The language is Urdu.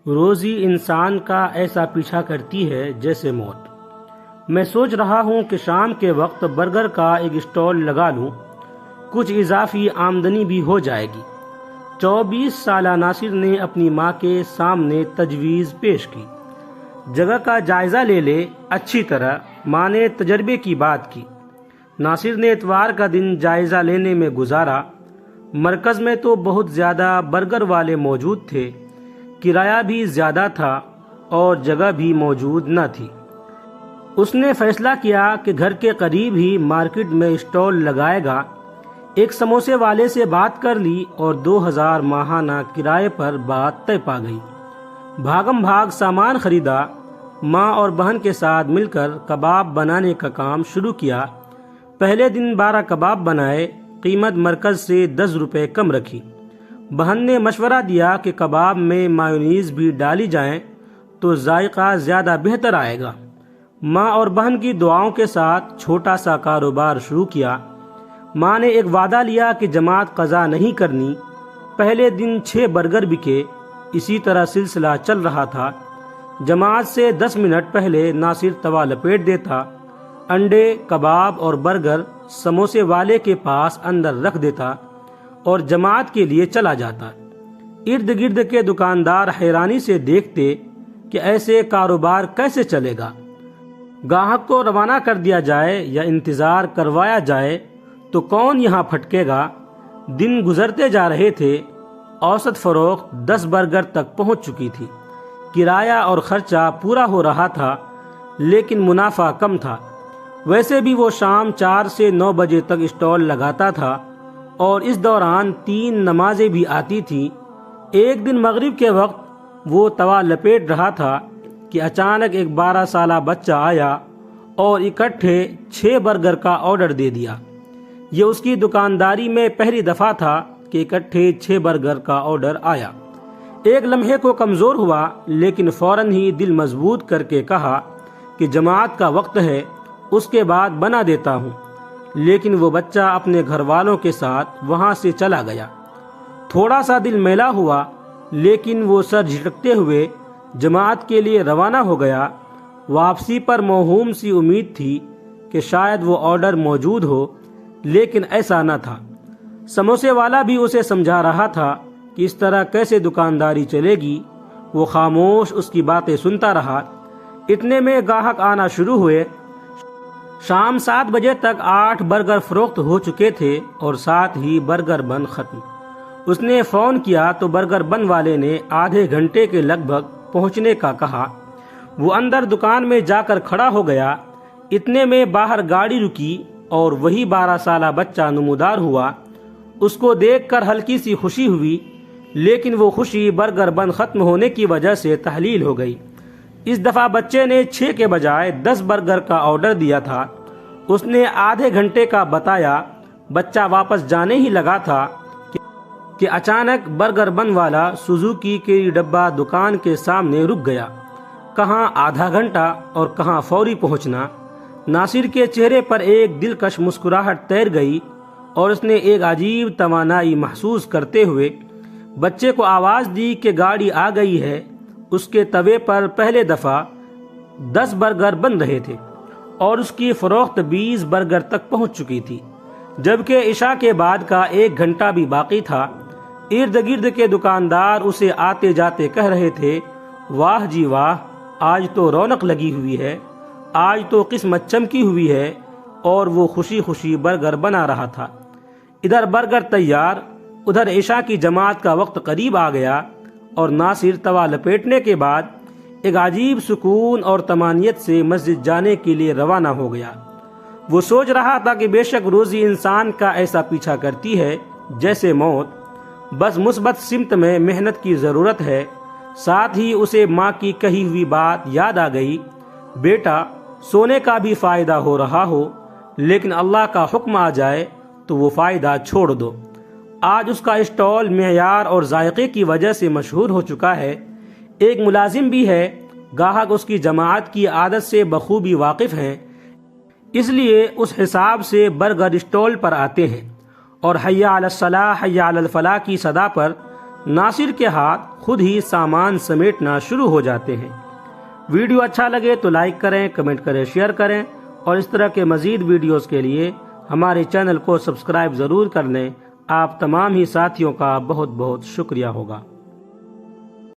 روزی انسان کا ایسا پیچھا کرتی ہے جیسے موت۔ میں سوچ رہا ہوں کہ شام کے وقت برگر کا ایک اسٹال لگا لوں، کچھ اضافی آمدنی بھی ہو جائے گی۔ 24 سالہ ناصر نے اپنی ماں کے سامنے تجویز پیش کی۔ جگہ کا جائزہ لے لے اچھی طرح، ماں نے تجربے کی بات کی۔ ناصر نے اتوار کا دن جائزہ لینے میں گزارا۔ مرکز میں تو بہت زیادہ برگر والے موجود تھے، کرایہ بھی زیادہ تھا اور جگہ بھی موجود نہ تھی۔ اس نے فیصلہ کیا کہ گھر کے قریب ہی مارکیٹ میں اسٹال لگائے گا۔ ایک سموسے والے سے بات کر لی اور 2000 ماہانہ کرائے پر بات طے پا گئی۔ بھاگم بھاگ سامان خریدا۔ ماں اور بہن کے ساتھ مل کر کباب بنانے کا کام شروع کیا۔ پہلے دن 12 کباب بنائے، قیمت مرکز سے 10 روپے کم رکھی۔ بہن نے مشورہ دیا کہ کباب میں مایونیز بھی ڈالی جائیں تو ذائقہ زیادہ بہتر آئے گا۔ ماں اور بہن کی دعاؤں کے ساتھ چھوٹا سا کاروبار شروع کیا۔ ماں نے ایک وعدہ لیا کہ جماعت قضا نہیں کرنی۔ پہلے دن 6 برگر بکے۔ اسی طرح سلسلہ چل رہا تھا۔ جماعت سے 10 منٹ پہلے ناصر توا لپیٹ دیتا، انڈے، کباب اور برگر سموسے والے کے پاس اندر رکھ دیتا اور جماعت کے لیے چلا جاتا۔ ارد گرد کے دکاندار حیرانی سے دیکھتے کہ ایسے کاروبار کیسے چلے گا۔ گاہک کو روانہ کر دیا جائے یا انتظار کروایا جائے تو کون یہاں پھٹکے گا۔ دن گزرتے جا رہے تھے۔ اوسط فروخت 10 برگر تک پہنچ چکی تھی۔ کرایہ اور خرچہ پورا ہو رہا تھا، لیکن منافع کم تھا۔ ویسے بھی وہ شام 4 سے 9 بجے تک اسٹال لگاتا تھا اور اس دوران 3 نمازیں بھی آتی تھیں۔ ایک دن مغرب کے وقت وہ توا لپیٹ رہا تھا کہ اچانک ایک 12 سالہ بچہ آیا اور اکٹھے 6 برگر کا آرڈر دے دیا۔ یہ اس کی دکانداری میں پہلی دفعہ تھا کہ اکٹھے 6 برگر کا آرڈر آیا۔ ایک لمحے کو کمزور ہوا، لیکن فوراً ہی دل مضبوط کر کے کہا کہ جماعت کا وقت ہے، اس کے بعد بنا دیتا ہوں۔ لیکن وہ بچہ اپنے گھر والوں کے ساتھ وہاں سے چلا گیا۔ تھوڑا سا دل میلا ہوا، لیکن وہ سر جھٹکتے ہوئے جماعت کے لیے روانہ ہو گیا۔ واپسی پر موہوم سی امید تھی کہ شاید وہ آرڈر موجود ہو، لیکن ایسا نہ تھا۔ سموسے والا بھی اسے سمجھا رہا تھا کہ اس طرح کیسے دکانداری چلے گی۔ وہ خاموش اس کی باتیں سنتا رہا۔ اتنے میں گاہک آنا شروع ہوئے۔ شام 7 بجے تک 8 برگر فروخت ہو چکے تھے اور ساتھ ہی برگر بن ختم۔ اس نے فون کیا تو برگر بن والے نے آدھے گھنٹے کے لگ بھگ پہنچنے کا کہا۔ وہ اندر دکان میں جا کر کھڑا ہو گیا۔ اتنے میں باہر گاڑی رکی اور وہی 12 سالہ بچہ نمودار ہوا۔ اس کو دیکھ کر ہلکی سی خوشی ہوئی، لیکن وہ خوشی برگر بن ختم ہونے کی وجہ سے تحلیل ہو گئی۔ اس دفعہ بچے نے 6 کے بجائے 10 برگر کا آرڈر دیا تھا۔ اس نے آدھے گھنٹے کا بتایا۔ بچہ واپس جانے ہی لگا تھا کہ اچانک برگر بن والا سوزوکی کے ڈبہ دکان کے سامنے رک گیا۔ کہاں آدھا گھنٹہ اور کہاں فوری پہنچنا۔ ناصر کے چہرے پر ایک دلکش مسکراہٹ تیر گئی اور اس نے ایک عجیب توانائی محسوس کرتے ہوئے بچے کو آواز دی کہ گاڑی آ گئی ہے۔ اس کے توے پر پہلے دفعہ 10 برگر بن رہے تھے اور اس کی فروخت 20 برگر تک پہنچ چکی تھی، جبکہ عشاء کے بعد کا 1 گھنٹہ بھی باقی تھا۔ ارد گرد کے دکاندار اسے آتے جاتے کہہ رہے تھے، واہ جی واہ، آج تو رونق لگی ہوئی ہے، آج تو قسمت چمکی ہوئی ہے، اور وہ خوشی خوشی برگر بنا رہا تھا۔ ادھر برگر تیار، ادھر عشاء کی جماعت کا وقت قریب آ گیا اور ناصر توا لپیٹنے کے بعد ایک عجیب سکون اور طمانینت سے مسجد جانے کے لیے روانہ ہو گیا۔ وہ سوچ رہا تھا کہ بے شک روزی انسان کا ایسا پیچھا کرتی ہے جیسے موت، بس مثبت سمت میں محنت کی ضرورت ہے۔ ساتھ ہی اسے ماں کی کہی ہوئی بات یاد آ گئی، بیٹا سونے کا بھی فائدہ ہو رہا ہو، لیکن اللہ کا حکم آ جائے تو وہ فائدہ چھوڑ دو۔ آج اس کا اسٹال معیار اور ذائقے کی وجہ سے مشہور ہو چکا ہے۔ ایک ملازم بھی ہے، گاہک اس کی جماعت کی عادت سے بخوبی واقف ہیں، اس لیے اس حساب سے برگر اسٹال پر آتے ہیں اور حی علی الصلاح حی علی الفلاح کی صدا پر ناصر کے ہاتھ خود ہی سامان سمیٹنا شروع ہو جاتے ہیں۔ ویڈیو اچھا لگے تو لائک کریں، کمنٹ کریں، شیئر کریں اور اس طرح کے مزید ویڈیوز کے لیے ہمارے چینل کو سبسکرائب ضرور کر لیں۔ آپ تمام ہی ساتھیوں کا بہت بہت شکریہ ہوگا۔